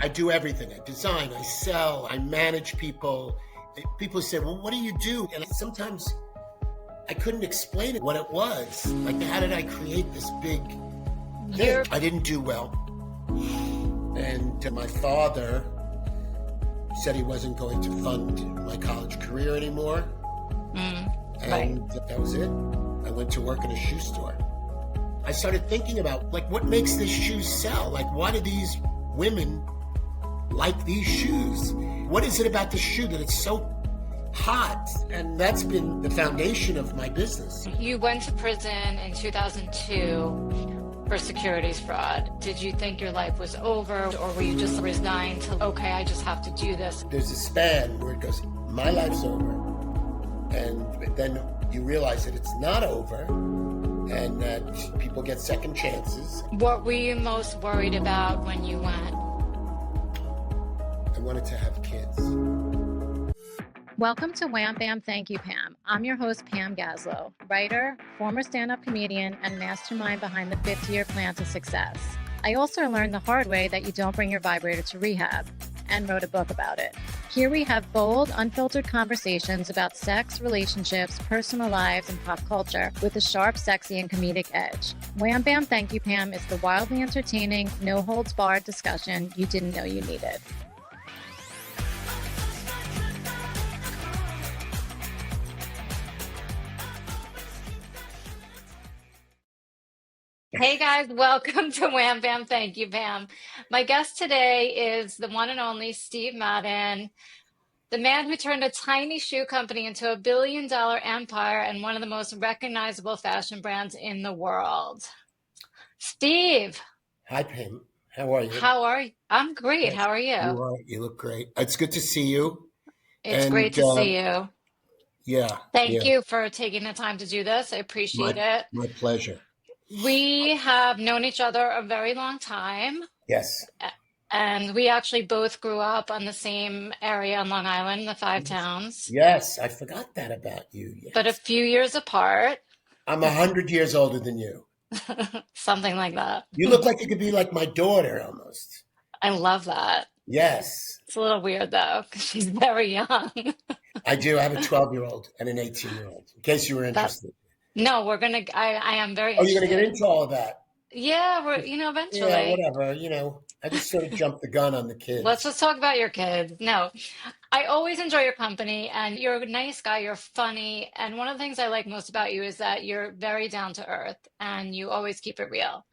I do everything. I design, I sell, I manage people. People say, well, what do you do? And sometimes I couldn't explain it, what it was. Like, how did I create this big thing? I didn't do well. And my father said he wasn't going to fund my college career anymore. And that was it. I went to work in a shoe store. I started thinking about, like, what makes this shoe sell? Like, why do these women like these shoes? What is it about the shoe that it's so hot? And that's been the foundation of my business. You went to prison in 2002 for securities fraud. Did you think your life was over, or were you just resigned to, okay, I just have to do this? There's a span where it goes, my life's over. And then you realize that it's not over and that people get second chances. What were you most worried about when you went? I wanted to have kids. Welcome to Wham Bam Thank You Pam. I'm your host, Pam Gaslow, writer, former stand-up comedian, and mastermind behind the 50-year plan to success. I also learned the hard way that you don't bring your vibrator to rehab, and wrote a book about it. Here we have bold, unfiltered conversations about sex, relationships, personal lives, and pop culture with a sharp, sexy, and comedic edge. Wham Bam Thank You Pam is the wildly entertaining, no-holds-barred discussion you didn't know you needed. Hey guys, welcome to Wham Bam Thank You Pam. My guest today is the one and only Steve Madden, the man who turned a tiny shoe company into a billion-dollar empire and one of the most recognizable fashion brands in the world. Steve. Hi, Pam. How are you? How are you? I'm great. How are you? You look great. It's good to see you. It's great to see you. Yeah. Thank you for taking the time to do this. I appreciate it. My pleasure. We have known each other a very long time. Yes. And we actually both grew up on the same area on Long Island, the Five Towns. Yes, I forgot that about you. Yes. But a few years apart. I'm 100 years older than you. Something like that. You look like you could be like my daughter almost. I love that. Yes. It's a little weird though, because she's very young. I do. I have a 12-year-old and an 18-year-old, in case you were interested. No, I am very interested. You're going to get into all of that? Yeah, eventually. Yeah, whatever, I just sort of jumped the gun on the kids. Let's just talk about your kids. No, I always enjoy your company, and you're a nice guy. You're funny. And one of the things I like most about you is that you're very down to earth and you always keep it real.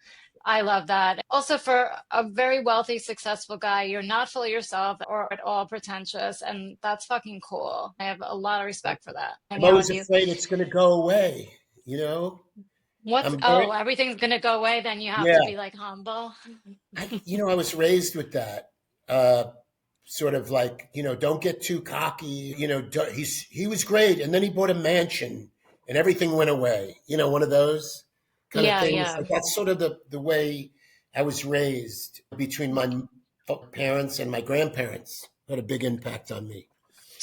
I love that. Also, for a very wealthy, successful guy, you're not full of yourself or at all pretentious. And that's fucking cool. I have a lot of respect for that. I'm always afraid it's going to go away, Everything's going to go away, then you have to be like humble. I was raised with that. Sort of like, don't get too cocky. He was great. And then he bought a mansion and everything went away. One of those kind of things. Yeah. Like, that's sort of the way I was raised. Between my parents and my grandparents had a big impact on me.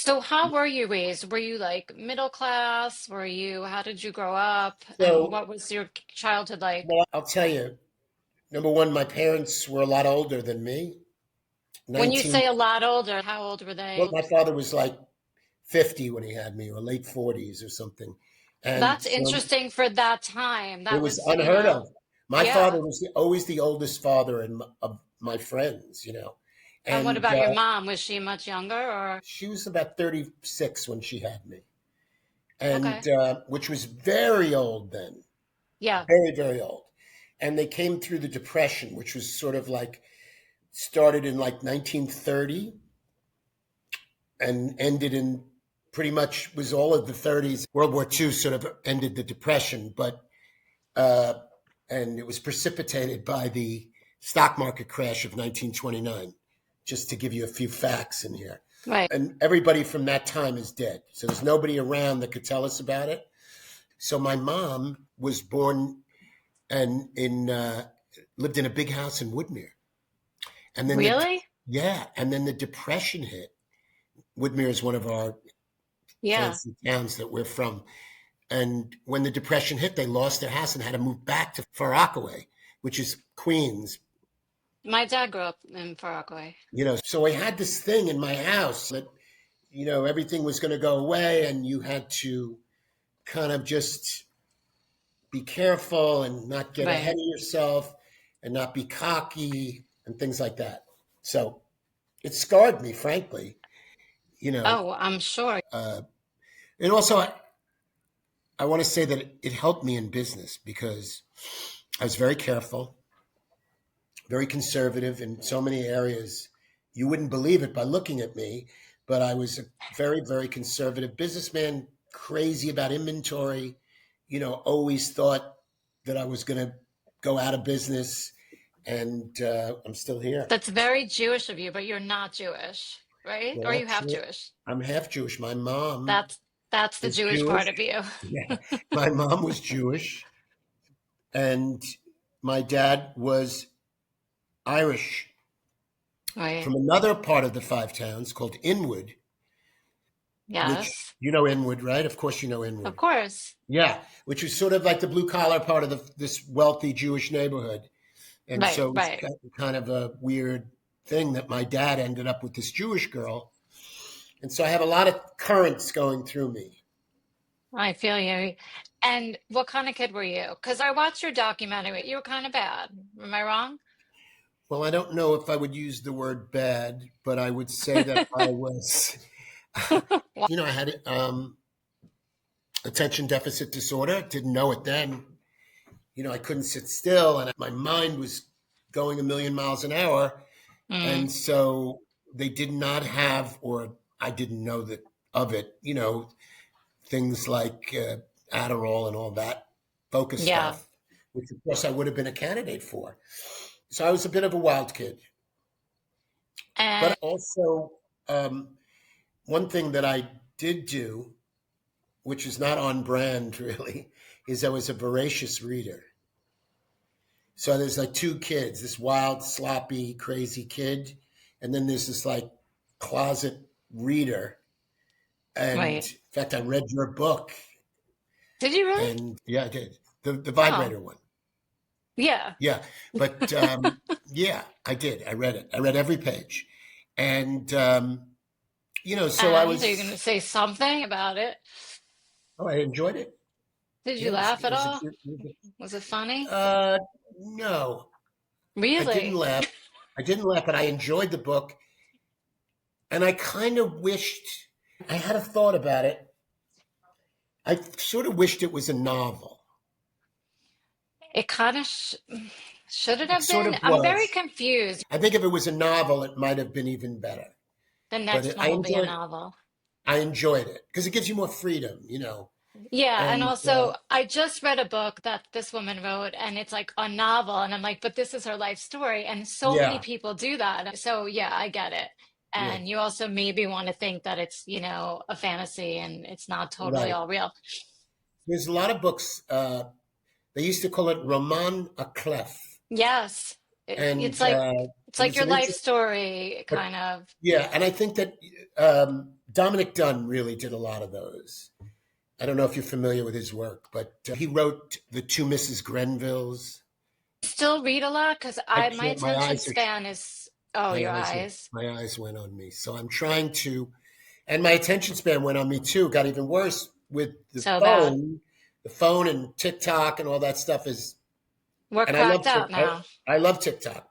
So how were you raised? Were you like middle class? How did you grow up? So, and what was your childhood like? Well, I'll tell you, number one, my parents were a lot older than me. When you say a lot older, how old were they? Well, my father was like 50 when he had me, or late 40s or something. And that's interesting for that time. It was unheard of. My father was always the oldest father of my friends, And what about your mom? Was she much younger, or? She was about 36 when she had me. And which was very old then. Yeah. Very, very old. And they came through the Depression, which was sort of like started in like 1930 and ended in pretty much was all of the 30s. World War II sort of ended the Depression, but and it was precipitated by the stock market crash of 1929. Just to give you a few facts in here. Right. And everybody from that time is dead. So there's nobody around that could tell us about it. So my mom was born and lived in a big house in Woodmere. And then really? And then the Depression hit. Woodmere is one of our fancy towns that we're from. And when the Depression hit, they lost their house and had to move back to Far Rockaway, which is Queens. My dad grew up in Far Rockaway. So I had this thing in my house that, everything was going to go away and you had to kind of just be careful and not get ahead Right. of yourself and not be cocky and things like that. So it scarred me, frankly, you know. Oh, I'm sure. Uh, and also, I want to say that it helped me in business because I was very careful, very conservative in so many areas. You wouldn't believe it by looking at me, but I was a very, very conservative businessman, crazy about inventory, always thought that I was going to go out of business, and I'm still here. That's very Jewish of you, but you're not Jewish, right? Or Well, are you half actually, Jewish? I'm half Jewish. My mom That's that's the was Jewish Jewish. part of you. Yeah, my mom was Jewish, and my dad was Irish Right. from another part of the Five Towns called Inwood, which Yes. you know Inwood, right? Of course you know Of Inwood. course. Yeah, which is sort of like the blue collar part of this wealthy Jewish neighborhood. And Right, so it's right. kind of a weird thing that my dad ended up with this Jewish girl. And so I have a lot of currents going through me. I feel you. And what kind of kid were you? Because I watched your documentary. You were kind of bad. Am I wrong? Well, I don't know if I would use the word bad, but I would say that I was, I had attention deficit disorder. Didn't know it then. I couldn't sit still and my mind was going a million miles an hour. Mm, And so they did not have, or I didn't know that of it, things like Adderall and all that focus yeah. stuff, which of course I would have been a candidate for. So I was a bit of a wild kid. And But also, um, one thing that I did do, which is not on brand really, is I was a voracious reader. So there's like two kids, this wild, sloppy, crazy kid, and then there's this like closet reader. And right. in fact, I read your book, Did you really? and yeah, I did the Oh, vibrator one. yeah. Yeah, but yeah, I did. I read it. I read every page, and so I And are you going to was. say something about it? Oh, I enjoyed it. Did Yeah, you laugh it at was a all? cute. Was it funny? Uh, no, I didn't Really? laugh. I didn't laugh, but I enjoyed the book, and I kind of wished I had a thought about it. I sort of wished it was a novel. It kind of should it It have sort been? of I'm very was. confused. I think if it was a novel, it might have been even better. The But next one I will be a enjoyed. novel. I enjoyed it because it gives you more freedom, Yeah, and And also I just read a book that this woman wrote, and it's like a novel, and I'm like, but this is her life story, and so many yeah, people do that. So yeah, I get it. yeah, And you also maybe want to think that it's, a fantasy and it's not totally right. all real. There's a lot of books. They used to call it roman à clef, Yes, and it's like it's it like was your an life interesting. story, But kind of. yeah, and I think that Dominic Dunn really did a lot of those. I don't know if you're familiar with his work, but he wrote the two Mrs. Grenvilles. Still read a lot because I I my can't. My attention eyes are. span is, oh, My your eyes are. eyes. My eyes went on me. So I'm trying to, and my attention span went on me too. Got even worse with the So bad. phone. The phone and TikTok and all that stuff is. We're And I love cracked out now. I love TikTok,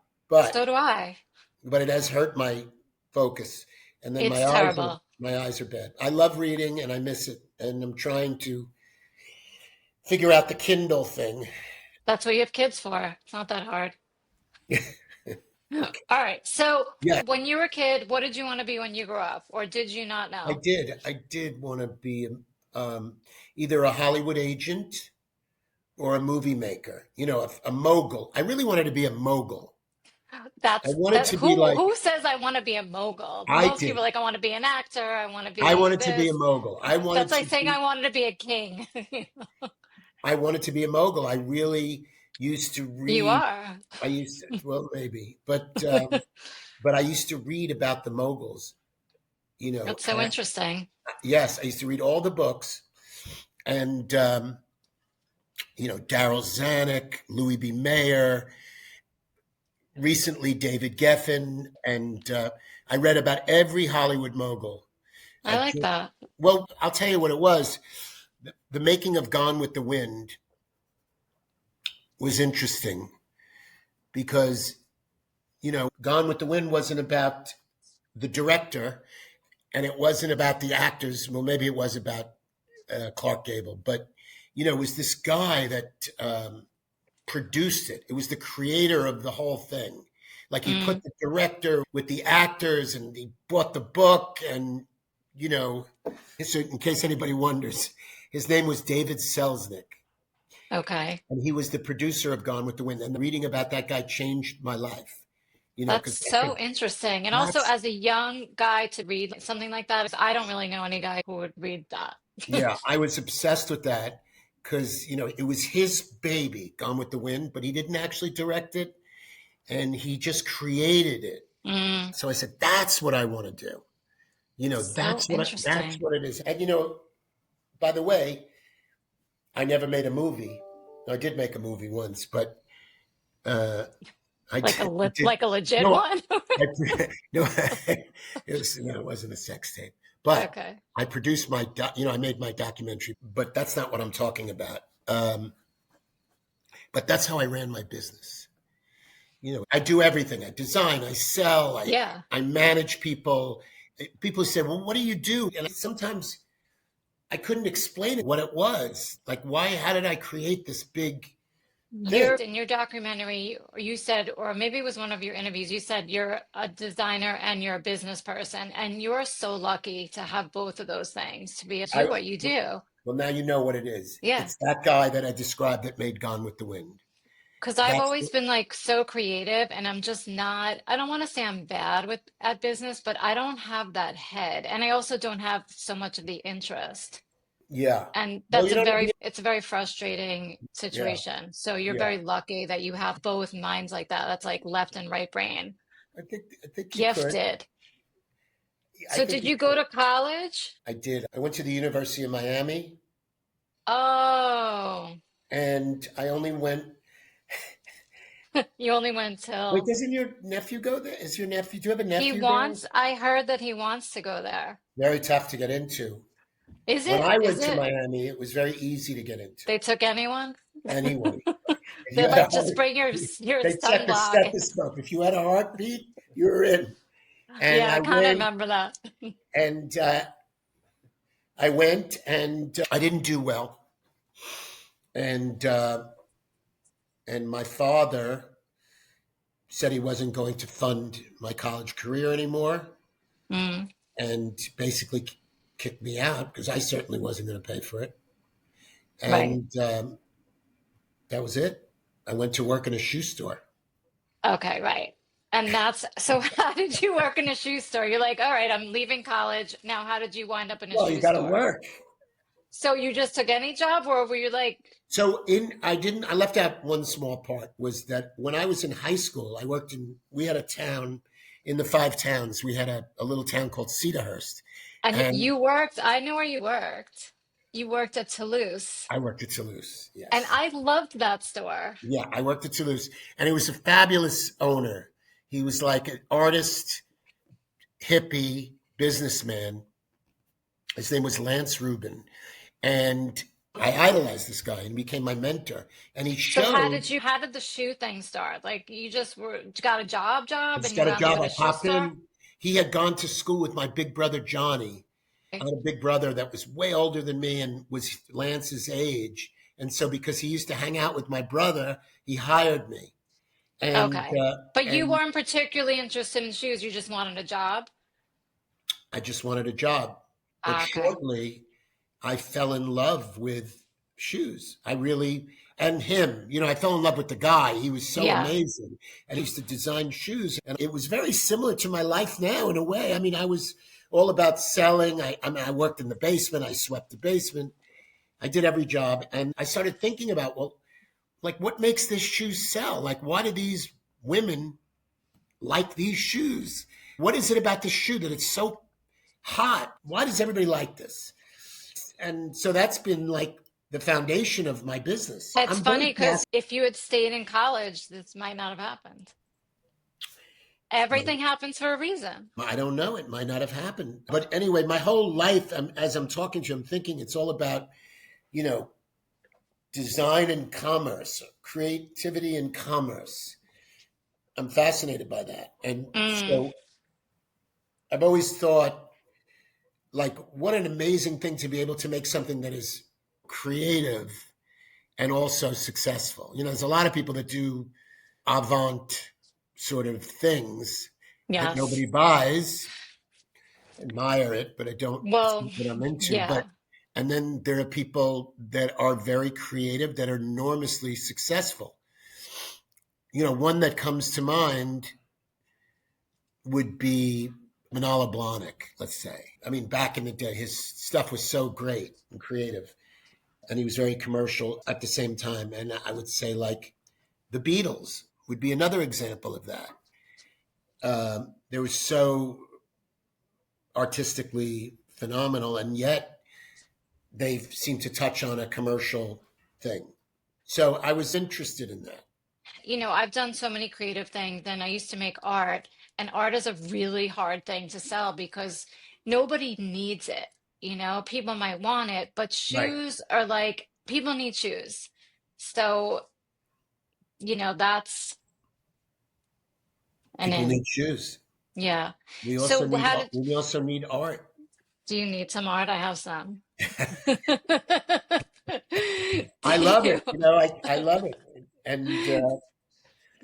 So do I. but it has hurt my focus. And then It's terrible. my eyes are bad. I love reading and I miss it. And I'm trying to figure out the Kindle thing. That's what you have kids for. It's not that hard. All Okay. right. So Yeah, when you were a kid, what did you want to be when you grew up? Or did you not I know? did. I did want to be um, either a Hollywood agent or a movie maker, a mogul. I really wanted to be a mogul. I That's wanted that to be like, who says I want to be a mogul? I Most people did. are like I want to be an actor, I want to I be wanted to be a this. mogul. That's like saying I wanted to be a king. I wanted to be a mogul. I really used to You read. are. I used to, well, maybe, but I used to read about the moguls, That's so and interesting. yes, I used to read all the books and, Daryl Zanuck, Louis B. Mayer, recently David Geffen, and I read about every Hollywood mogul. I like that. Well, I'll tell you what it was. The making of Gone with the Wind was interesting because, Gone with the Wind wasn't about the director and it wasn't about the actors. Well, maybe it was about Clark Gable, but, it was this guy that produced it. It was the creator of the whole thing. Like he put the director with the actors and he bought the book and, so in case anybody wonders, his name was David Selznick. Okay. And he was the producer of Gone with the Wind. And reading about that guy changed my life. That's so interesting. And also, as a young guy to read something like that, I don't really know any guy who would read that. Yeah, I was obsessed with that because, it was his baby, Gone with the Wind, but he didn't actually direct it. And he just created it. So I said, that's what I want to do. That's what it is. And, by the way, I never made a movie. I did make a movie once, but like a legit one. It wasn't a sex tape, but okay. I produced I made my documentary, but that's not what I'm talking about. But that's how I ran my business. I do everything. I design, I sell, I manage people. People say, well, what do you do? And sometimes I couldn't explain what it was. Like, how did I create this big thing? In your documentary, you said, or maybe it was one of your interviews, you said you're a designer and you're a business person, and you're so lucky to have both of those things, to be able to do what you do. Well, now you know what it is. Yeah. It's that guy that I described that made Gone with the Wind. Because I've always been like so creative, and I'm just not, I don't want to say I'm bad at business, but I don't have that head. And I also don't have so much of the interest. Yeah. And that's it's a very frustrating situation. Yeah. So you're very lucky that you have both minds like that. That's like left and right brain. I think gifted. So did you go to college? I did. I went to the University of Miami. Oh. And I only went. You only went till. Wait, doesn't your nephew go there? Do you have a nephew? He wants. There? I heard that he wants to go there. Very tough to get into. Is it? When I went to Miami, it was very easy to get into. They took anyone? Anyone. They're like, just bring your They checked the stethoscope. If you had a heartbeat, you were in. And I kind of remember that. And I went, and I didn't do well. And my father said he wasn't going to fund my college career anymore, and basically kicked me out because I certainly wasn't going to pay for it. And that was it. I went to work in a shoe store. Okay, right. And so how did you work in a shoe store? You're like, all right, I'm leaving college. Now, how did you wind up in a shoe store? Well, you got to work. So you just took any job, or were you like? So I left out one small part, was that when I was in high school, we had a town in the 5 towns. We had a little town called Cedarhurst. And you worked, I know where you worked. You worked at Toulouse. I worked at Toulouse, yes. And I loved that store. Yeah, I worked at Toulouse. And it was a fabulous owner. He was like an artist, hippie, businessman. His name was Lance Rubin. And I idolized this guy and became my mentor. And he showed. So how did the shoe thing start? Like you just got a job? I got a job. I popped in. He had gone to school with my big brother, Johnny. I had a big brother that was way older than me and was Lance's age. And so because he used to hang out with my brother, he hired me. And, but you weren't particularly interested in shoes. You just wanted a job? I just wanted a job. But shortly, I fell in love with shoes. And him, I fell in love with the guy. He was so amazing. And he used to design shoes. And it was very similar to my life now in a way. I mean, I was all about selling. I worked in the basement. I swept the basement. I did every job. And I started thinking about, what makes this shoe sell? Like, why do these women like these shoes? What is it about this shoe that it's so hot? Why does everybody like this? And so that's been like the foundation of my business. That's funny because if you had stayed in college, this might not have happened. Everything happens for a reason. I don't know. It might not have happened. But anyway, my whole life, as I'm talking to you, I'm thinking it's all about, you know, design and commerce, creativity and commerce. I'm fascinated by that. And so I've always thought, like, what an amazing thing to be able to make something that is creative and also successful. You know, there's a lot of people that do avant sort of things that Yes. nobody buys, admire it, but I don't, it's Well, not what I'm into. yeah. And then there are people that are very creative that are enormously successful. You know, one that comes to mind would be Manala Blahnik, let's say. I mean, back in the day, his stuff was so great and creative, and he was very commercial at the same time. And I would say, like, the Beatles would be another example of that. They were so artistically phenomenal, and yet they seem to touch on a commercial thing. So I was interested in that. You know, I've done so many creative things, and I used to make art, and art is a really hard thing to sell because nobody needs it. You know, people might want it, but Right. shoes are like, people need shoes. So, you know, that's, and People then, need shoes. yeah. We also So, need how did, we also need art. do you need some art? I have some. Do I love you? it. You know, I love it. And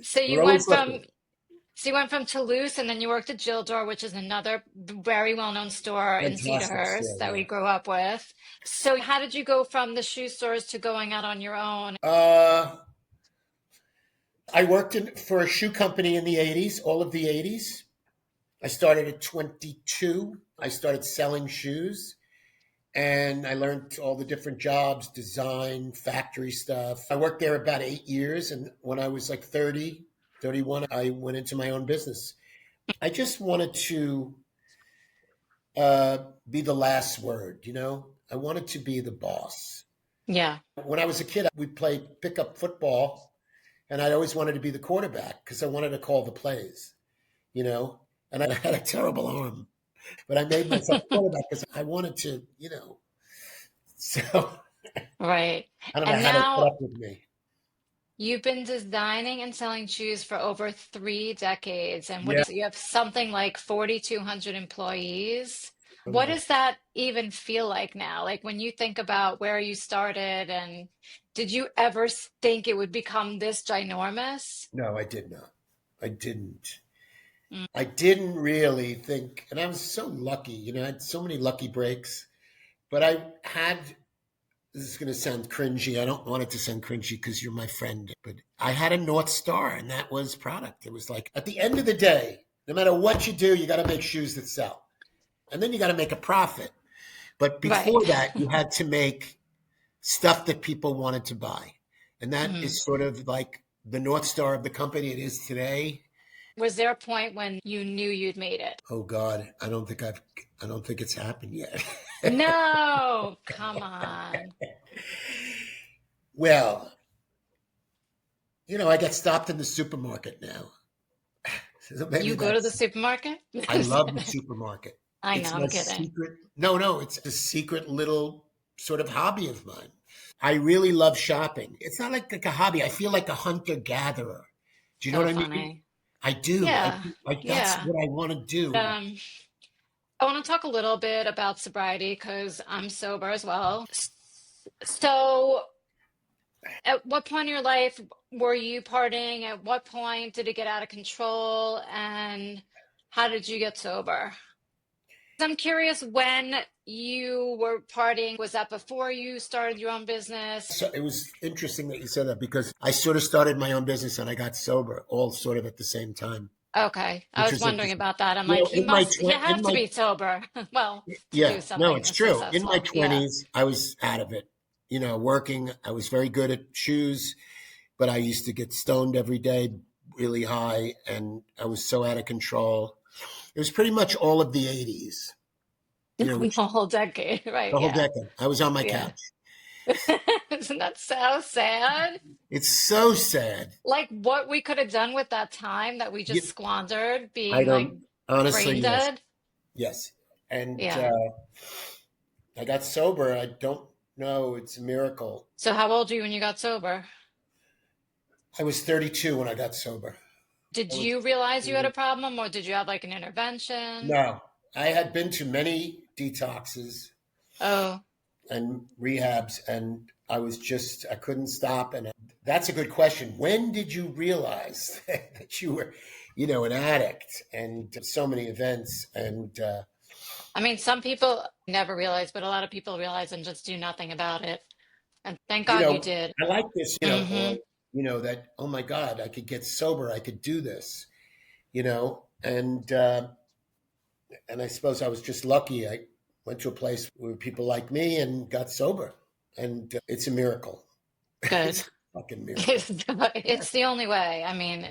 So you we're always went looking. from Toulouse, and then you worked at Gildor, which is another very well-known store in Fantastic Cedarhurst store, that we yeah. grew up with. So how did you go from the shoe stores to going out on your own? I worked for a shoe company in the 80s, all of the 80s. I started at 22. I started selling shoes, and I learned all the different jobs, design, factory stuff. I worked there about 8 years. And when I was like 30, 31, I went into my own business. I just wanted to be the last word, you know? I wanted to be the boss. Yeah. When I was a kid, we played pickup football, and I always wanted to be the quarterback because I wanted to call the plays, you know? And I had a terrible arm, but I made myself quarterback because I wanted to, you know. So Right. I don't know And how they put now up with me. you've been designing and selling shoes for over 3 decades. And what Yeah. is you have something like 4,200 employees. What does that even feel like now? Like when you think about where you started, and did you ever think it would become this ginormous? No, I did not. I didn't. Mm. I didn't really think, and I was so lucky, you know, I had so many lucky breaks, but I had, this is going to sound cringy. I don't want it to sound cringy because you're my friend, but I had a North Star, and that was product. It was like, at the end of the day, no matter what you do, you got to make shoes that sell. And then you got to make a profit. But Right. before that, you had to make stuff that people wanted to buy. And that Mhm. is sort of like the North Star of the company it is today. Was there a point when you knew you'd made it? Oh God, I don't think it's happened yet. No, come on. Well, you know, I get stopped in the supermarket now. So maybe You go to the that's, supermarket? I love the supermarket. I know, It's my I'm kidding. secret. No, it's a secret little sort of hobby of mine. I really love shopping. It's not like a hobby. I feel like a hunter gatherer. Do you know So what I mean? funny. I do. Yeah, Like that's yeah. what I want to do. Um, I want to talk a little bit about sobriety because I'm sober as well. So, at what point in your life were you partying? At what point did it get out of control? And how did you get sober? I'm curious when you were partying, was that before you started your own business? So it was interesting that you said that because I sort of started my own business and I got sober all sort of at the same time, Okay, I which was was wondering interesting. about that. I'm You like, know, you have to be sober, well, to yeah, do no, something it's that's true. In my successful. Yeah. 20s, I was out of it, you know, working. I was very good at shoes, but I used to get stoned every day, really high, and I was so out of control. It was pretty much all of the 80s, you know, The which whole decade, right? the whole Yeah. decade. I was on my Yeah. couch. Isn't that so sad? It's so sad. Like what we could have done with that time that we just You, squandered I being like don't, honestly, brain yes. dead. Yes. And Yeah. I got sober. I don't know. It's a miracle. So how old were you when you got sober? I was 32 when I got sober. Did I was, you realize you had a problem or did you have like an intervention? no, I had been to many detoxes Oh, and rehabs, and I couldn't stop. And that's a good question. When did you realize that you were, an addict and so many events? And, I mean, some people never realize, but a lot of people realize and just do nothing about it. And thank God you did. I like this, Hmm. or, that, oh my God, I could get sober. I could do this, and I suppose I was just lucky. I went to a place where people like me and got sober, and it's a miracle. Good. It's a fucking miracle. It's the only way. I mean,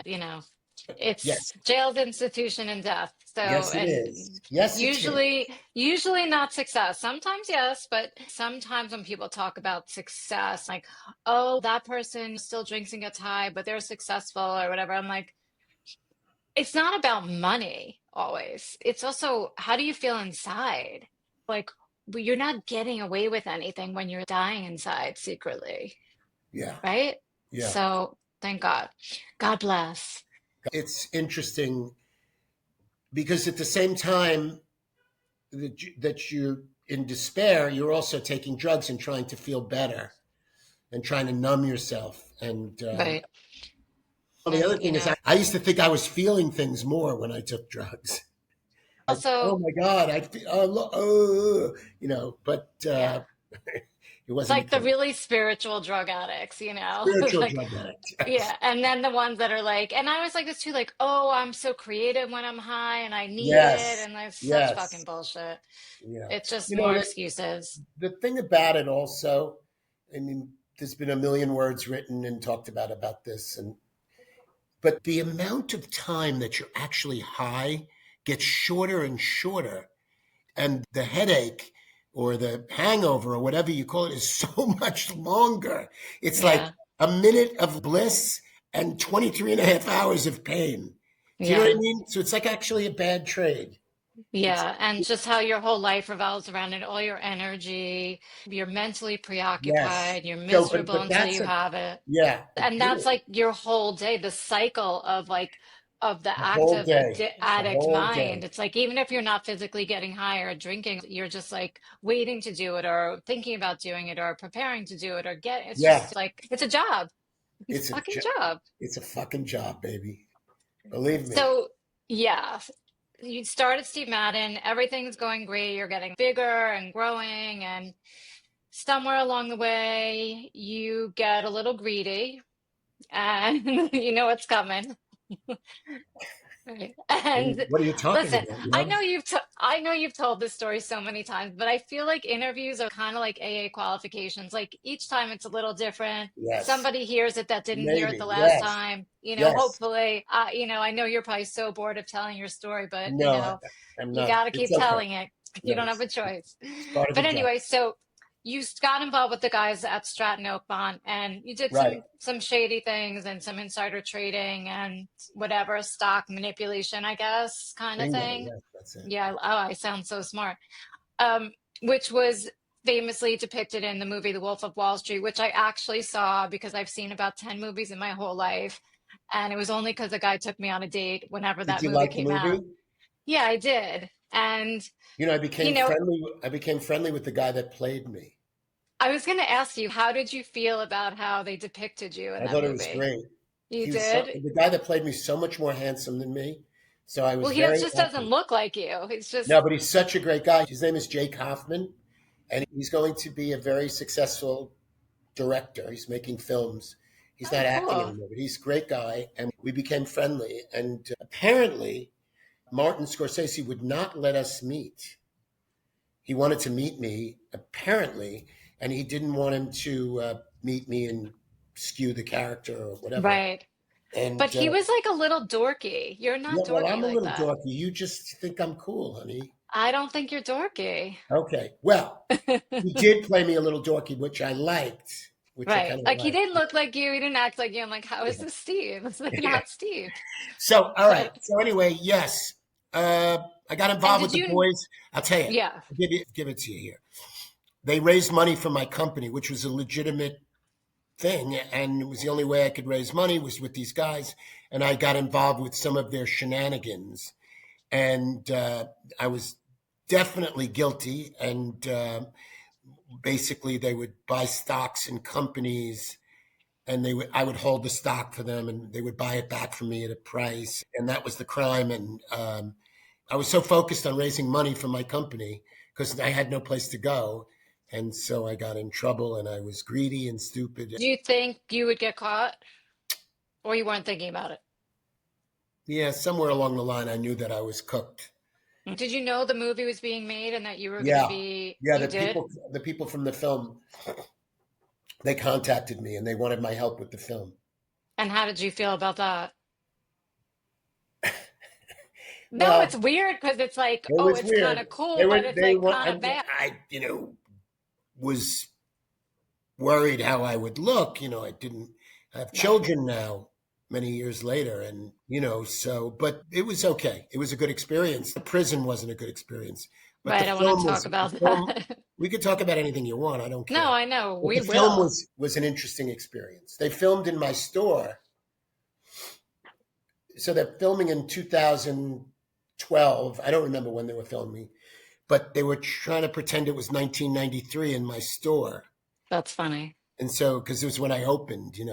it's Yes, jail's institution and death. So, yes, it and is. Yes, it is. usually not success. Sometimes yes, but sometimes when people talk about success, like, oh, that person still drinks and gets high, but they're successful or whatever. I'm like, it's not about money always. It's also how do you feel inside? Like, you're not getting away with anything when you're dying inside secretly, Yeah, right? yeah. So thank God. God bless. It's interesting because at the same time that you're in despair, you're also taking drugs and trying to feel better and trying to numb yourself. And Right. well, the other And, thing is, I used to think I was feeling things more when I took drugs. Like, oh also, my God, I feel, but yeah, it it's wasn't the like the case. really spiritual drug addicts, Spiritual Like, drug addict, yes. yeah. And then the ones that are like, and I was like this too, like, oh, I'm so creative when I'm high and I need it. Yes, And there's such fucking yes, bullshit. yeah. It's just You know, more the, excuses. the thing about it also, I mean, there's been a million words written and talked about this, but the amount of time that you're actually high gets shorter and shorter, and the headache or the hangover or whatever you call it is so much longer. It's like Yeah. a minute of bliss and 23 and a half hours of pain. Do you know what I Yeah. mean? So it's like actually a bad trade. It's Yeah, and just how your whole life revolves around it, all your energy, you're mentally yes. preoccupied, you're So, but miserable but until that's you a have it. yeah, And it that's is like your whole day, the cycle of the the whole active day, the addict whole mind. day. It's like even if you're not physically getting high or drinking, you're just like waiting to do it or thinking about doing it or preparing to do it or it's Yeah, just like it's a job. It's it's a a fucking job. it's a fucking job, baby. Believe me. So, yeah, you started Steve Madden, everything's going great, you're getting bigger and growing, and somewhere along the way, you get a little greedy and you know what's coming. Right. And What are you talking listen, about, I know loves? I know you've told this story so many times, but I feel like interviews are kind of like AA qualifications. Like each time it's a little different. Yes, Somebody hears it that didn't hear it maybe. the last Yes, time. yes. Hopefully, I know you're probably so bored of telling your story, but No, I'm you not. got to It's keep okay. telling it. You No, don't have a choice. it's part of the But job. anyway, so you got involved with the guys at Stratton Oakmont and you did Right. some shady things and some insider trading and whatever stock manipulation, I guess, kind of Bingo. thing. Yes, that's it. Yeah, oh, I sound so smart. Which was famously depicted in the movie The Wolf of Wall Street, which I actually saw because I've seen about 10 movies in my whole life. And it was only because a guy took me on a date whenever Did that you movie like the came out. movie? Yeah, I did. And, I you became know, friendly. I became friendly with the guy that played me. I was going to ask you, how did you feel about how they depicted you in I that thought it was movie? great. You He was did? the guy that played me so much more handsome than me. So I Well, was he very just doesn't happy. look like you. It's No, just, but he's such a great guy. His name is Jake Hoffman, and he's going to be a very successful director. He's making films. He's oh, not acting cool. anymore, but he's a great guy. And we became friendly. And apparently, Martin Scorsese would not let us meet. He wanted to meet me, apparently, and he didn't want him to meet me and skew the character or whatever. Right. But And he was like a little dorky. You're yeah, not well, I'm dorky a like little that. dorky. You just think I'm cool, honey. I don't think you're dorky. Okay. Well, he did play me a little dorky, which I liked. which I Right. kind of Like he like. didn't look like you. He didn't act like you. I'm like, how is this Steve? It's like Yeah. not Steve. So, all right. But So anyway, yes, I got and involved with did the you? boys. I'll tell you, Yeah, give it to you here. They raised money for my company, which was a legitimate thing, and it was the only way I could raise money was with these guys. And I got involved with some of their shenanigans, and I was definitely guilty. And basically, they would buy stocks in companies, and I would hold the stock for them, and they would buy it back from me at a price, and that was the crime. And I was so focused on raising money for my company because I had no place to go, and so I got in trouble, and I was greedy and stupid. do you think you would get caught, or you weren't thinking about it? Yeah, somewhere along the line, I knew that I was cooked. Did you know the movie was being made and that you were going to Yeah, be? yeah. You did. The people from the film, they contacted me and they wanted my help with the film. And how did you feel about that? No, Well, it's weird because it's like, it oh, was it's kind weird. of cool, but it's They like want. kind of bad. Was worried how I would look. I didn't have Right. children now, many years later, and so. But it was okay. It was a good experience. The prison wasn't a good experience, but the Right. I want to film talk was. The about film. that. We could talk about anything you want. I don't No, care. I know. But We the film will. was an interesting experience. They filmed in my store, so they're filming in 2012. I don't remember when they were filming, but they were trying to pretend it was 1993 in my store. That's funny. And so, because it was when I opened, and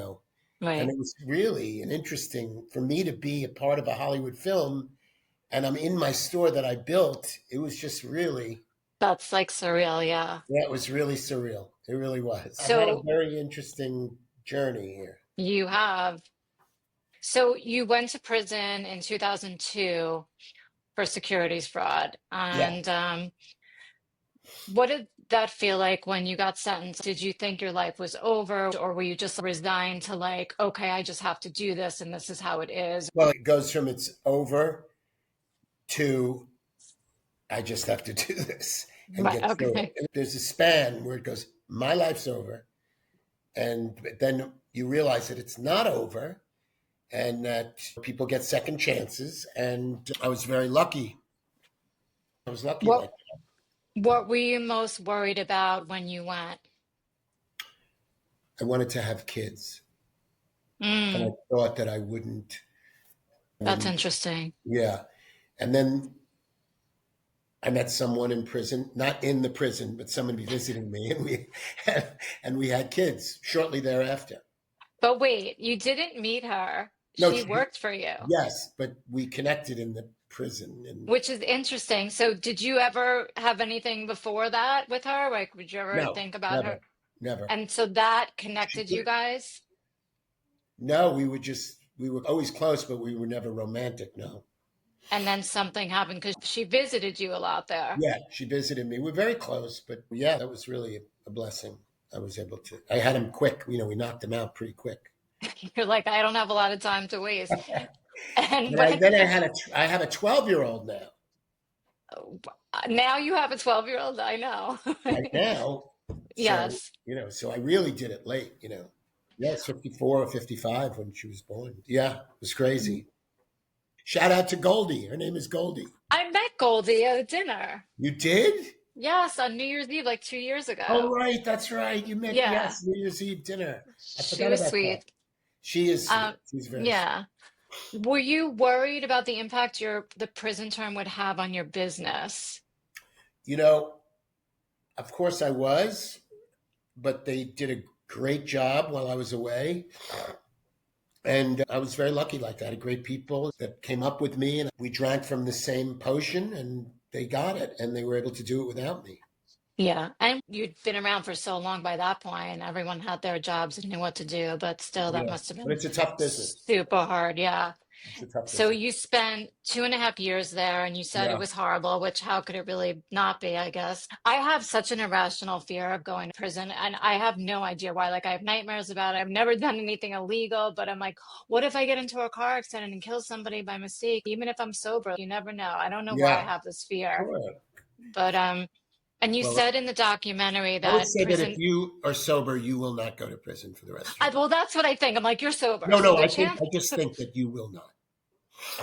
Right. it was really an interesting for me to be a part of a Hollywood film, and I'm in my store that I built. It was just really, That's like surreal. Yeah. that was really surreal. It really was. I've had a So very interesting journey here. you have, so you went to prison in 2002 for securities fraud. Yeah. And what did that feel like when you got sentenced? Did you think your life was over, or were you just resigned to like, okay, I just have to do this and this is how it is? Well, it goes from it's over to I just have to do this and Right. get through it. Okay. And there's a span where it goes, my life's over. And then you realize that it's not over and that people get second chances. And I was very lucky. I was lucky What like what were you most worried about when you went? I wanted to have kids. And I Mm, thought that I that's wouldn't, interesting. yeah. And then I met someone in prison, not in the prison, but somebody visiting me, and and we had kids shortly thereafter. But wait, you didn't meet her. No, She worked for you, yes, but we connected in the prison, and which is interesting. So did you ever have anything before that with her? Like, would you ever no, think about her? never, never. And so that She connected you did. guys? No, we were always close, but we were never romantic. No. And then something happened because she visited you a lot there. Yeah, she visited me. We're very close, but yeah, that was really a blessing. I had him quick. We knocked him out pretty quick. You're like, I don't have a lot of time to waste. And And I, when then I have a 12-year-old now. now you have a 12-year-old, I know. Right now. So, Yes. so I really did it late. Yeah, it's 54 or 55 when she was born. Yeah, it was crazy. Shout out to Goldie. Her name is Goldie. I met Goldie at a dinner. You did? Yes, on New Year's Eve, like 2 years Oh, ago. right. That's right. You met, Yeah, yes, New Year's Eve dinner. I she forgot was about that. sweet. She is sweet. Um, She's very sweet. yeah. Were you worried about the impact the prison term would have on your business? You know, of course I was, but they did a great job while I was away. And I was very lucky like that. I had great people that came up with me, and we drank from the same potion, and they got it, and they were able to do it without me. Yeah. And you'd been around for so long by that point, and everyone had their jobs and knew what to do, but still, that Yeah. must have But been it's a tough business. super hard. Yeah. It's a tough So business. you spent 2.5 years there and you said it Yeah. was horrible, which how could it really not be, I guess. I have such an irrational fear of going to prison and I have no idea why. Like I have nightmares about it. I've never done anything illegal, but I'm like, what if I get into a car accident and kill somebody by mistake? Even if I'm sober, you never know. I don't know why I Yeah. have this fear. Sure. But And you Well, said in the documentary I would that say that if prison, you are sober, you will not go to prison for the rest of your life. well, that's what I think. I'm like, you're sober. No, So no, the I chance, just think that you will not.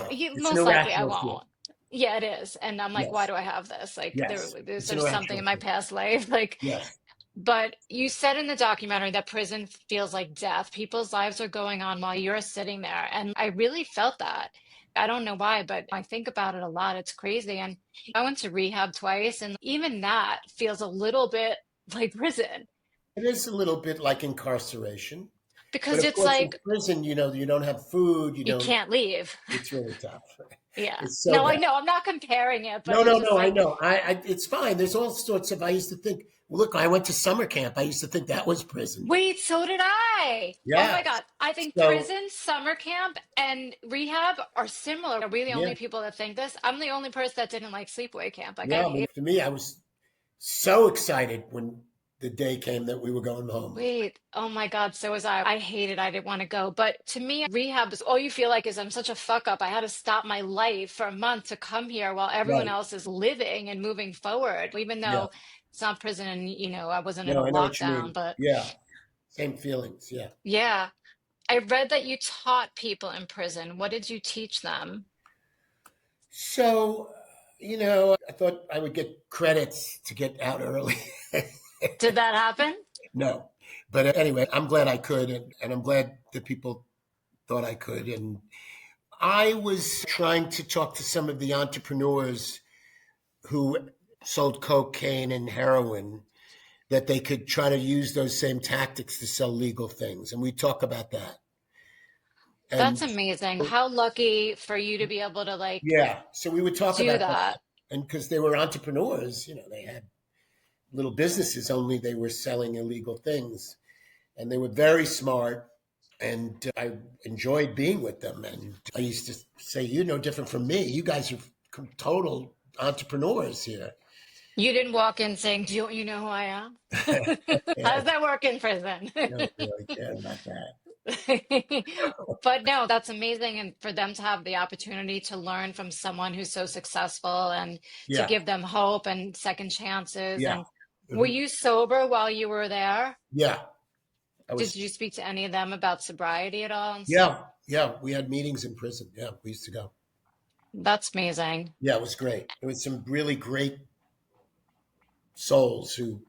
It's an most likely I irrational fear. won't. Yeah, it is. And I'm like, why Yes, do I have this? Like yes, it's an there's something irrational in my fear. past life. Like, Yes, but you said in the documentary that prison feels like death. People's lives are going on while you're sitting there. And I really felt that. I don't know why, but I think about it a lot. It's crazy. And I went to rehab twice, and even that feels a little bit like prison it is a little bit like incarceration, but because of it's course in like prison, you don't have food, you you don't. can't leave. It's really tough. Yeah. It's so No, I bad. know. I'm not comparing it, but No, it's no, just no. I like, know. It's fine. There's all sorts of. I used to think. Look, I went to summer camp. I used to think that was prison. wait, so did I. Oh my Yes. God. I think So prison, summer camp, and rehab are similar. Are we the yeah, only people that think this? I'm the only person that didn't like sleepaway camp. Like, I yeah. I mean, hate. for me, I was so excited when the day came that we were going home. Wait, oh my God, so was I. I hated, I didn't want to go. But to me, rehab is all you feel like is I'm such a fuck up. I had to stop my life for a month to come here while everyone Right. else is living and moving forward, even Yeah. though it's not prison and, I wasn't in No, a I know what you lockdown. mean. But Yeah. Same feelings. Yeah. yeah, I read that you taught people in prison. What did you teach them? So, I thought I would get credits to get out early. Did that happen? No. But anyway, I'm glad I could, and I'm glad that people thought I could. And I was trying to talk to some of the entrepreneurs who sold cocaine and heroin that they could try to use those same tactics to sell legal things. And we talk about that. That's And amazing. How lucky for you to be able to like yeah, so we would talk do about that. that. And because they were entrepreneurs, they had little businesses, only they were selling illegal things. And they were very smart. And I enjoyed being with them. And I used to say, you're no different from me. You guys are total entrepreneurs here. You didn't walk in saying, "Don't you know who I am?" How Yeah, does that work in prison? I don't really care about that. But no, that's amazing. And for them to have the opportunity to learn from someone who's so successful and to Yeah, give them hope and second chances. yeah, And were mhm, you sober while you were there? yeah. I Did was, you speak to any of them about sobriety at all? yeah, yeah. We had meetings in prison. Yeah, we used to go. That's amazing. Yeah, it was great. It was some really great souls who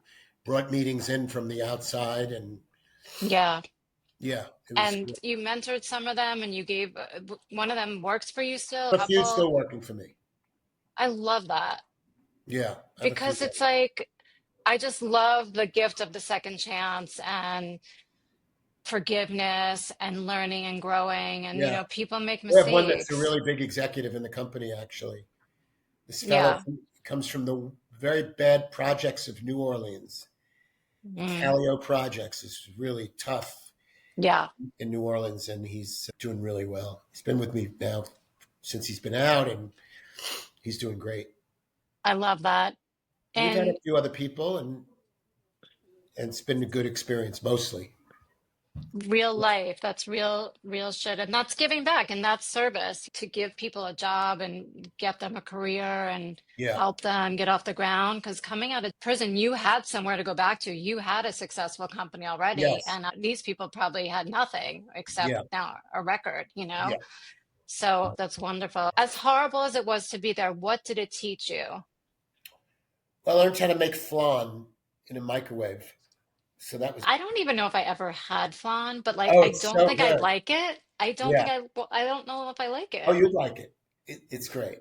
brought meetings in from the outside, and Yeah. yeah, it was. And you mentored some of them and you gave one of them works for you still, a A few couple. still working for me. I love that Yeah, I have a few. because it's like I just love the gift of the second chance and forgiveness and learning and growing. And, Yeah, people make we have one that's a mistakes. really big executive in the company. Actually, this fellow Yeah. comes from the very bad projects of New Orleans. The Mm. Calio projects is really tough Yeah. in New Orleans, and he's doing really well. He's been with me now since he's been out, and he's doing great. I love that. We've had a And few other people, and it's been a good experience mostly. real life, that's real shit. And that's giving back and that's service to give people a job and get them a career and Yeah, help them get off the ground. Because coming out of prison, you had somewhere to go back to. You had a successful company already. yes, And these people probably had nothing except yeah, now a record. yeah. So that's wonderful. As horrible as it was to be there, what did it teach you? Well, I learned how to make flan in a microwave, so that was. I don't even know if I ever had flan, but like Oh, I it's don't so think I'd good. like it. I don't think Yeah. I don't know if I like Oh, it. you'd like it. It's great.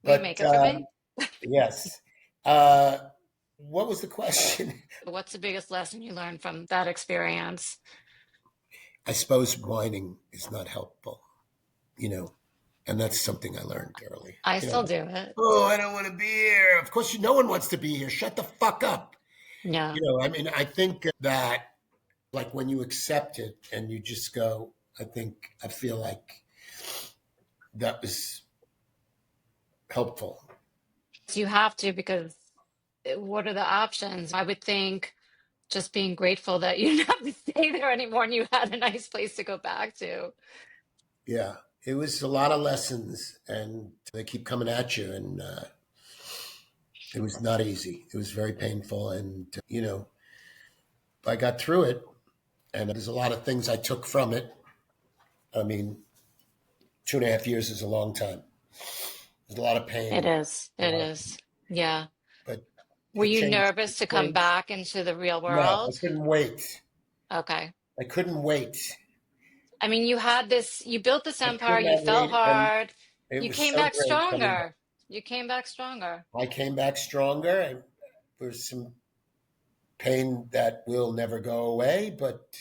Will you But make it for me? yes. Uh, what was the question? What's the biggest lesson you learned from that experience? I suppose whining is not helpful, you know, and that's something I learned early. I still do it. Oh, I don't want to be here. Of course, no one wants to be here. Shut the fuck up. Yeah. I mean, I think that like when you accept it and you just go, I feel like that was helpful. So you have to because what are the options? I would think just being grateful that you didn't have to stay there anymore and you had a nice place to go back to. Yeah, it was a lot of lessons, and they keep coming at you. And It was not easy. It was very painful. And, I got through it. And there's a lot of things I took from it. I mean, 2.5 years is a long time. There's a lot of It pain, is. a It lot of, is. Yeah. but Were it you changed. nervous It to come changed. back into the real No, I world? couldn't wait. Okay. I couldn't wait. I mean, you built this I empire, could you not fell wait. And hard, it you was came so back great coming back. stronger. You came back stronger. I came back stronger. And there's some pain that will never go away, but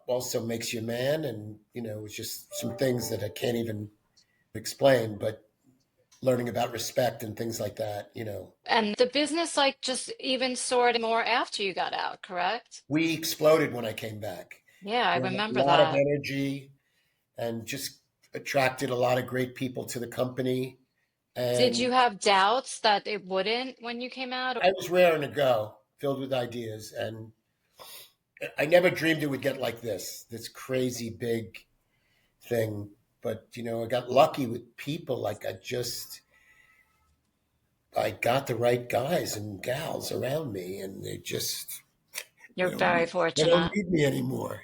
also makes you a man. And, it's just some things that I can't even explain, but learning about respect and things like that. And the business like just even soared more after you got out, correct? We exploded when I came back. Yeah, I We had a remember lot of that. energy and just attracted a lot of great people to the company. Did And you have doubts that it wouldn't when you came out? I was raring to go, filled with ideas. And I never dreamed it would get like this crazy big thing. But, I got lucky with people. Like I got the right guys and gals around me, and they You're don't very need, they don't fortunate. need me anymore.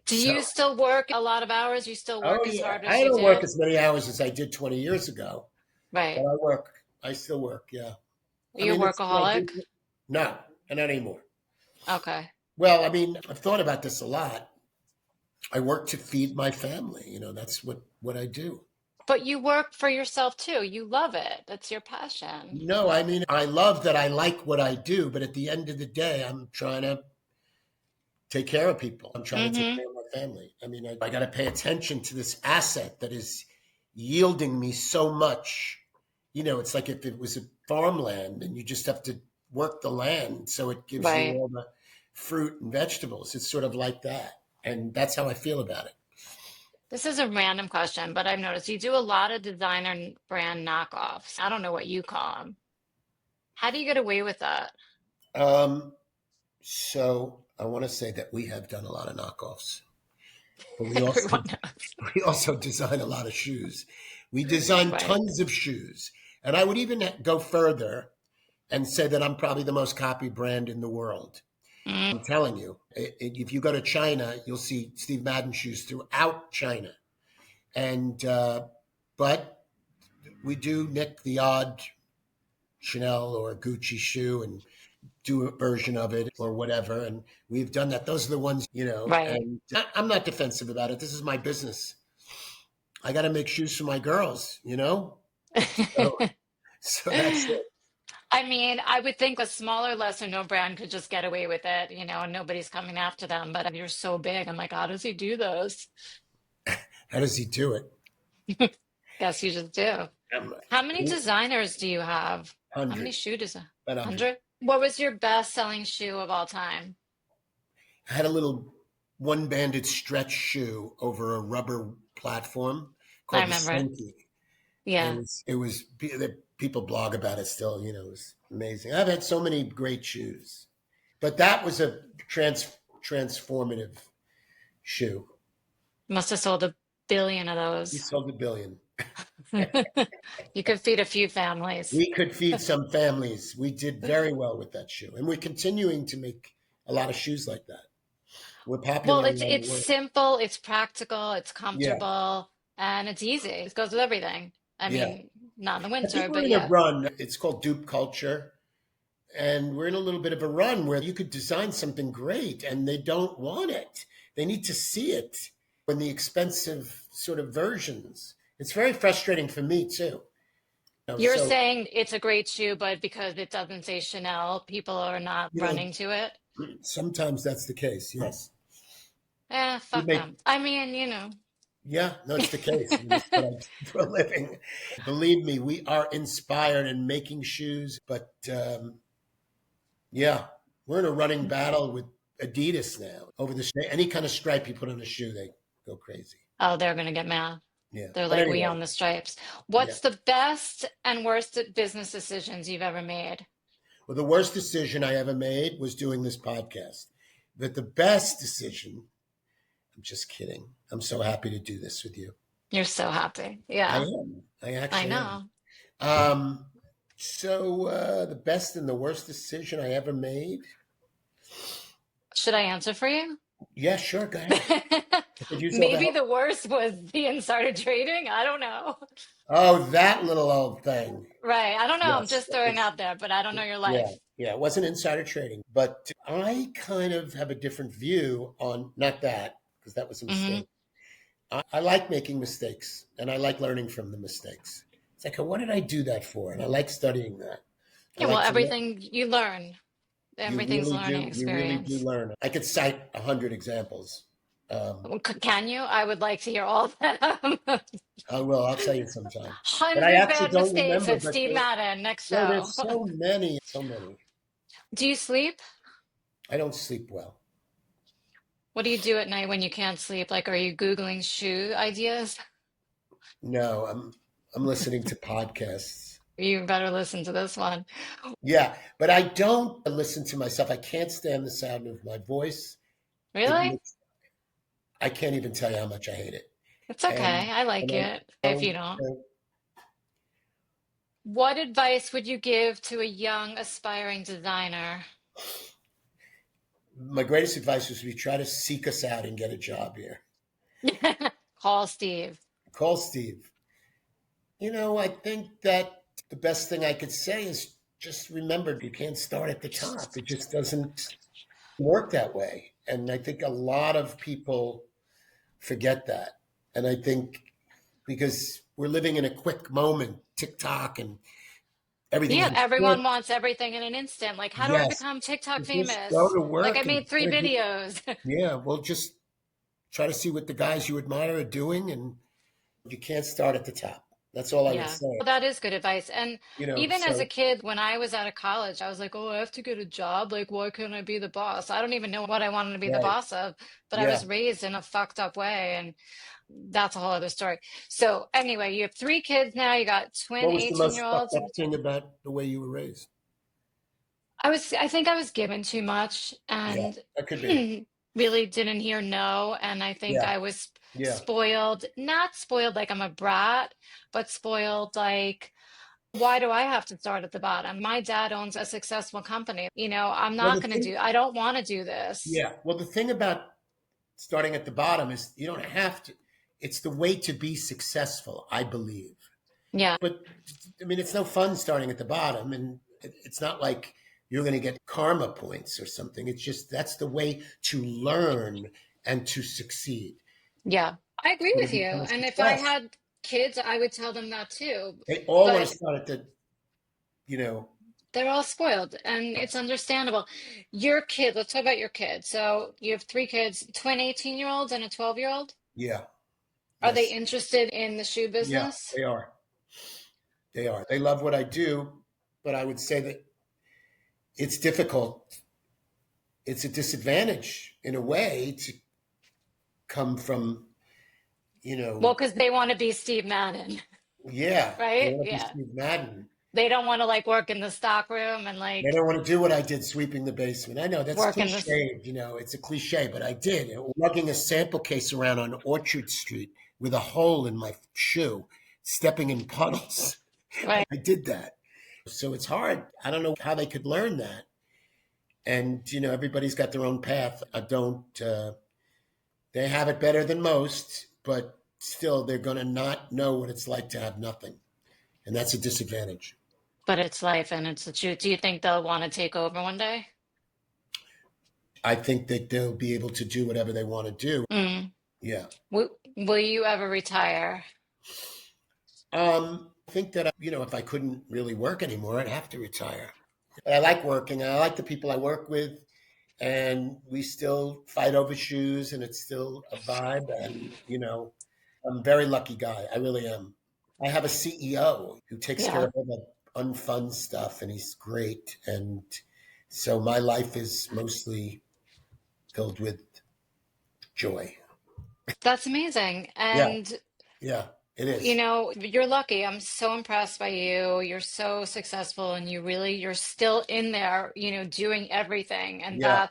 Do So, you still work a lot of hours? You still oh work as yeah, hard as I you don't work did? as many hours as I did 20 years ago, but Right. I work. I still work. Yeah. Are I you a mean, it's workaholic? no, not anymore. Okay. Well, I mean, I've thought about this a lot. I work to feed my family. That's what I do. But you work for yourself too. You love it. That's your passion. No, I mean, I love that I like what I do, but at the end of the day, I'm trying to take care of people. I'm trying to take Mm-hmm. care of my family. I mean, I got to pay attention to this asset that is yielding me so much. It's like if it was a farmland and you just have to work the land so it gives you Right. all the fruit and vegetables. It's sort of like that. And that's how I feel about it. This is a random question, but I've noticed you do a lot of designer brand knockoffs. I don't know what you call them. How do you get away with that? Um, so I want to say that we have done a lot of knockoffs, but we also Everyone knows. we also design a lot of shoes. We design Right. tons of shoes, and I would even go further and say that I'm probably the most copied brand in the world. Mm, I'm telling you, if you go to China, you'll see Steve Madden shoes throughout China, and but we do nick the odd Chanel or Gucci shoe and do a version of it or whatever. And we've done that. Those are the ones. right. And I'm not defensive about it. This is my business. I got to make shoes for my girls. So, so that's it. I mean, I would think a smaller, lesser known brand could just get away with it, and nobody's coming after them. But you're so big. I'm like, how does he do those? How does he do it? Guess you just do. Um, How many designers do you have? How many 100, shoe design? about 100. 100? What was your best selling shoe of all time? I had a little one-banded stretch shoe over a rubber platform I called the remember it. Slinky. Yeah. It was people blog about it still. It was amazing. I've had so many great shoes, but that was a transformative shoe. Must have sold 1 billion of We those. sold 1 billion. You could feed a few families. We could feed some families. We did very well with that shoe, and we're continuing to make a lot of shoes like that. We're Well, popular it's around the it's world. simple, it's practical, it's Yeah, comfortable, and it's easy. It goes with everything. I yeah. mean, not in the I think winter, we're but in a yeah. run. It's called dupe culture, and we're in a little bit of a run where you could design something great, and they don't want it. They need to see it in the expensive sort of versions. It's very frustrating for me too. You're So saying it's a great shoe, but because it doesn't say Chanel, people are not you know, running to it. sometimes that's the case. Yes, we Fuck make. them. I mean. Yeah, no, it's the case. I mean, it's what I do for a living. Believe me, we are inspired in making shoes, but yeah, we're in a running battle with Adidas now over the any kind of stripe you put on a shoe, they go crazy. Oh, they're gonna get mad. Yeah, They're but like, we anyway, own the stripes. yeah. What's the best and worst business decisions you've ever made? Well, the worst decision I ever made was doing this podcast. But the best decision, I'm just kidding. I'm so happy to do this with you. You're so happy. I Yeah, am. I I actually am. know. Um, So, the best and the worst decision I ever made? Should I answer for you? Yeah, sure, go ahead. I could use all the Maybe help. the worst was the insider trading. I don't know. Oh, that little old thing. Right. I don't know. I'm Yes, just that throwing was, out there, but I don't know your yeah, life. yeah. It wasn't insider trading, but I kind of have a different view on not that because that was a Hmm. mistake. I like making mistakes and I like learning from the mistakes. It's like, what did I do that for? And I like studying that. I Yeah, well, like to learn. everything you learn, You everything's really learning do. You really do experience. learn. I could cite 100 examples. Um, Well, can you? I would like to hear all of them. I will. I'll tell you sometime. But I 100 actually bad don't mistakes remember. at But Steve Madden. Next no, show. there's so many, so many. Do you sleep? I don't sleep well. What do you do at night when you can't sleep? Like, are you Googling shoe ideas? No, I'm listening to podcasts. You better listen to this one. Yeah, but I don't listen to myself. I can't stand the sound of my voice. It Really? makes, I can't even tell you how much I hate it. It's And okay. I and like I it if you don't. don't. What advice would you give to a young aspiring designer? My greatest advice was we try to seek us out and get a job here. Call Steve. Call Steve. I think that the best thing I could say is just remember you can't start at the top. It just doesn't work that way. And I think a lot of people forget that. And I think because we're living in a quick moment, TikTok and everything Yeah, is quick. everyone wants everything in an instant. Like, how do I Yes. become TikTok You just go famous? to Like, I work and made three try to do, videos. yeah, well, just try to see what the guys you admire are doing. And you can't start at the top. That's all I would Yeah, say. well, that is good advice. And even as a So kid, when I was out of college, I was like, oh, I have to get a job. Like, why couldn't I be the boss? I don't even know what I wanted to be the right. boss of, but I Yeah. was raised in a fucked up way. And that's a whole other story. So, anyway, you have three kids now. You got twin What was the 18 most year fucked olds. up thing about the way you were raised? I think I was given too much Yeah, and that could be. really didn't hear no. And I think Yeah, I was yeah. spoiled, not spoiled like I'm a brat, but spoiled like, why do I have to start at the bottom? My dad owns a successful company. I'm Well, not going to I don't want to do this. yeah. Well, the thing about starting at the bottom is you don't have to. It's the way to be successful, I believe. Yeah. But I mean, it's no fun starting at the bottom, and it's not like you're going to get karma points or something. It's just that's the way to learn and to succeed. Yeah. I agree So to with you. become a And if I success, had kids, I would tell them that too. they all want But to start at the, you know, they're all spoiled and it's understandable. Your kid, let's talk about your kid. So you have three kids, twin 18-year-olds and a 12-year-old. yeah, Are they yes, interested in the shoe yeah, business? they are. They are. They love what I do, but I would say that it's difficult. It's a disadvantage in a way to come from, you Well, know, because they want to be Steve Madden, yeah, they right? want to be Yeah. Steve Madden. They don't want to like work in the stock room and They like don't want to do what I did sweeping the basement. I know that's work in this. cliche, it's a cliche, but I did. Lugging a sample case around on Orchard Street with a hole in my shoe, stepping in puddles. Right. I did that. So it's hard. I don't know how they could learn that. And, everybody's got their own path. I don't, they have it better than most, but still they're going to not know what it's like to have nothing. And that's a disadvantage. But it's life and it's the truth. Do you think they'll want to take over one day? I think that they'll be able to do whatever they want to do. Mm. Yeah. Will you ever retire? I think that, if I couldn't really work anymore, I'd have to retire. But I like working. I like the people I work with. And we still fight over shoes and it's still a vibe. And, I'm a very lucky guy. I really am. I have a CEO who takes care Yeah. of all the unfun stuff and he's great. And so my life is mostly filled with joy. That's amazing. Yeah. And Yeah, it is. you're lucky. I'm so impressed by you. You're so successful and you're still in there, doing everything. And Yeah.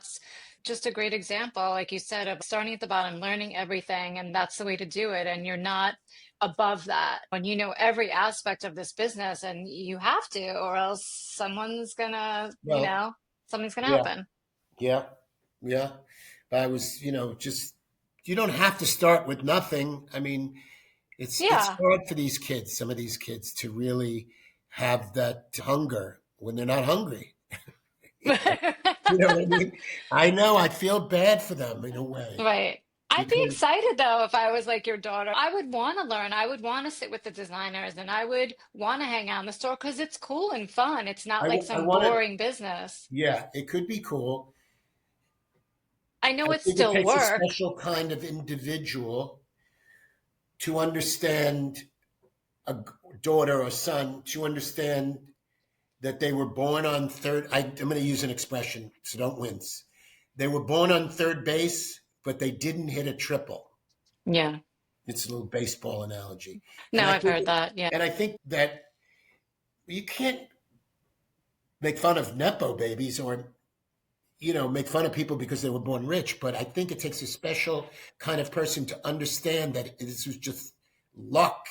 just a great example, like you said, of starting at the bottom, learning everything, and that's the way to do it. And you're not above that when you know every aspect of this business, and you have to, or else someone's gonna, Well, something's gonna yeah, happen. yeah, yeah. But I was, just you don't have to start with nothing. I mean, it's Yeah. hard for these kids, some of these kids, to really have that hunger when they're not hungry. You know what I mean? I know. I feel bad for them in a way Right. I'd be because excited though if I was like your daughter. I would want to learn. I would want to sit with the designers and I would want to hang out in the store because it's cool and fun. It's not like I some want to. boring business. Yeah, it could be cool. I know I it's think it still takes a work. special kind of individual to understand a daughter or son, to understand that they were born on third. I'm going to use an expression, so don't wince. They were born on third base, but they didn't hit a triple. Yeah. It's a little baseball analogy, No, I've heard that. Yeah. and I think that you can't make fun of nepo babies or make fun of people because they were born rich. But I think it takes a special kind of person to understand that this was just luck.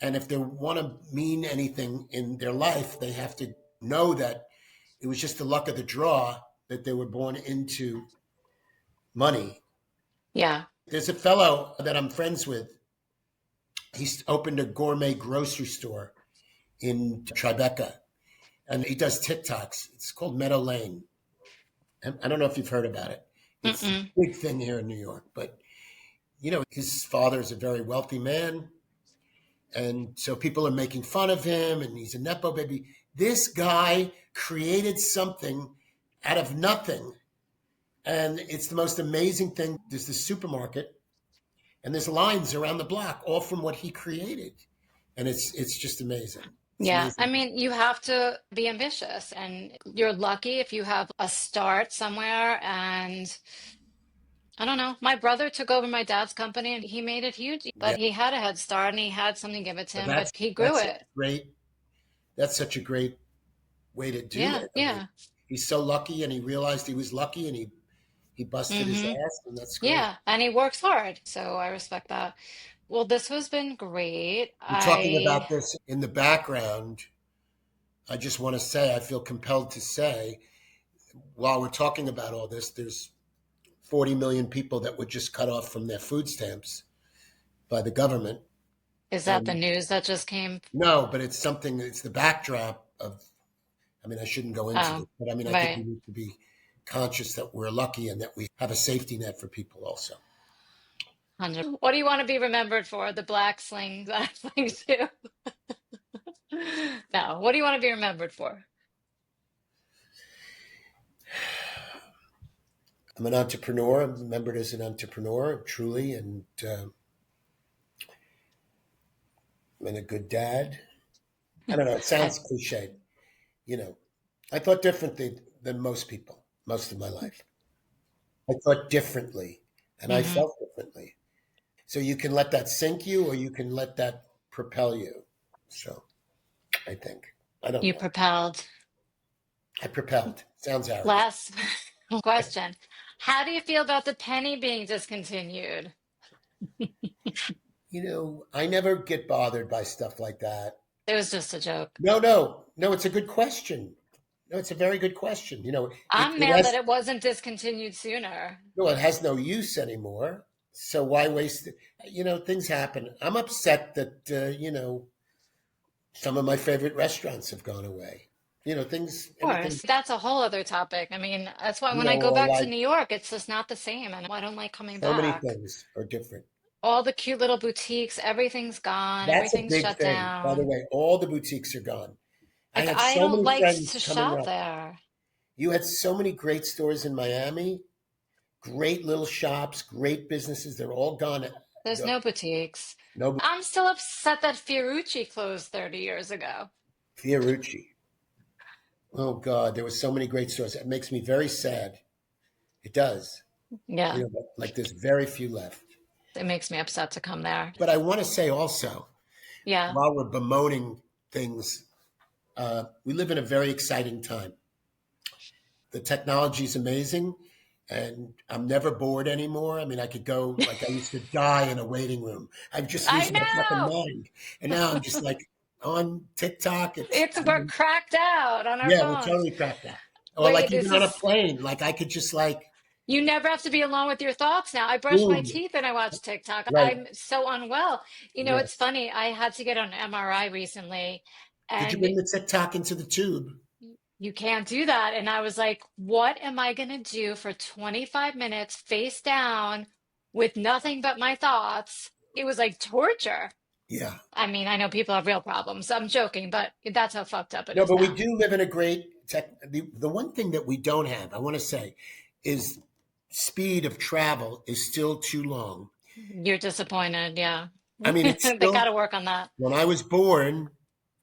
And if they want to mean anything in their life, they have to know that it was just the luck of the draw that they were born into money. Yeah. There's a fellow that I'm friends with. He's opened a gourmet grocery store in Tribeca, and he does TikToks. It's called Meadow Lane. I don't know if you've heard about it. It's a Mm-mm. big thing here in New York, but his father is a very wealthy man, and so people are making fun of him, and he's a nepo baby. This guy created something out of nothing, and it's the most amazing thing. There's this supermarket, and there's lines around the block, all from what he created, and it's just amazing. It's Yeah. I amazing. mean, you have to be ambitious and you're lucky if you have a start somewhere. And I don't know. My brother took over my dad's company and he made it huge, but Yeah, he had a head start and he had something given to but him, but he grew that's such it. a great that's such a great way to do Yeah. it. I mean, Yeah. he's so lucky, and he realized he was lucky, and he busted his Hmm. ass, and that's great. Yeah. And he works hard. So I respect that. Well, this has been great. We're talking about this in the background. I just want to say, I feel compelled to say, while we're talking about all this, there's 40 million people that were just cut off from their food stamps by the government. Is that the And news that just came? no, but it's the backdrop of, I mean, I shouldn't go into Oh, this, but I mean, I think we right. need to be conscious that we're lucky and that we have a safety net for people also. 100. What do you want to be remembered for? The black sling, that sling too? No. What do you want to be remembered for? I'm an entrepreneur. I'm remembered as an entrepreneur, truly, and a good dad. I don't know. It I, sounds cliched. You know, I thought differently than most people most of my life. I thought differently, and I hmm felt differently. So you can let that sink you, or you can let that propel you. So I think I don't You know. propelled. I propelled. Sounds arrogant. Last question. How do you feel about the penny being discontinued? I never get bothered by stuff like that. It was just a joke. No, no, no. It's a good question. No, it's a very good question. I'm It mad that has it wasn't discontinued sooner. no, it has no use anymore. So why waste it? Things happen. I'm upset that some of my favorite restaurants have gone away. Things, Of everything, course, that's a whole other topic. I mean, that's why when I go or back to like New York, it's just not the same, and I don't like coming so many back. things are different. All the cute little boutiques, everything's gone, That's a everything's big shut thing. By the down. way, all the boutiques are gone. I Like, had I so don't many like friends to coming shop up. there. You had so many great stores in Miami, great little shops, great businesses. They're all gone. There's no boutiques. No I'm still upset that Fiorucci closed 30 years ago. Fiorucci. Oh God, there were so many great stores. It makes me very sad. It does. Yeah, Like there's very few left. it makes me upset to come there. But I want to say also, Yeah. while we're bemoaning things, we live in a very exciting time. The technology is amazing, and I'm never bored anymore. I mean, I could go, like, I used to die in a waiting room. I've just I lose my fucking know. mind. And now I'm just like on TikTok. We're cracked out on our Yeah, we're phones. totally cracked out. Or like Wait, even this on a is plane, like I could just like, you never have to be alone with your thoughts now. I brush my boom. teeth and I watch TikTok. Right. I'm so unwell. Yeah. It's funny. I had to get an MRI recently, Did you and bring the TikTok into the tube? you can't do that. And I was like, what am I going to do for 25 minutes face down with nothing but my thoughts? It was like torture. Yeah. I mean, I know people have real problems. I'm joking, but that's how fucked up it No, is but we now. do live in a great tech. The one thing that we don't have, I want to say, is speed of travel is still too long. You're disappointed. Yeah. I mean, it's They got still, to work on that. when I was born,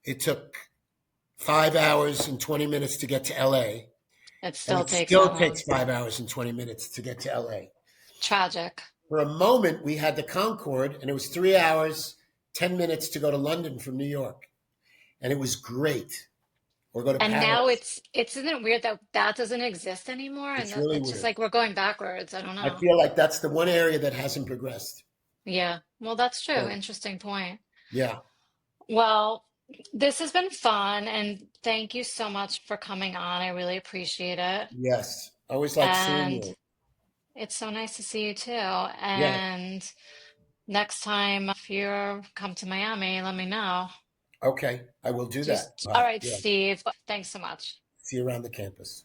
it took 5 hours and 20 minutes to get to LA. It And still it takes that still long. takes 5 hours and 20 minutes to get to LA. Tragic. For a moment, we had the Concorde, and it was 3 hours, 10 minutes to go to London from New York. And it was great. Or go to And now Paris. isn't it weird that that doesn't exist anymore? And It's really it's just weird. like we're going backwards. I don't I know. feel like that's the one area that hasn't progressed. Yeah. Well, that's true. So, Interesting point. yeah. Well, this has been fun, and thank you so much for coming on. I really appreciate it. Yes. I always like seeing And you. it's so nice to see you too. Yeah. And next time, if you come to Miami, let me know. Okay. I will do that. All right, Yeah. Steve. Thanks so much. See you around the campus.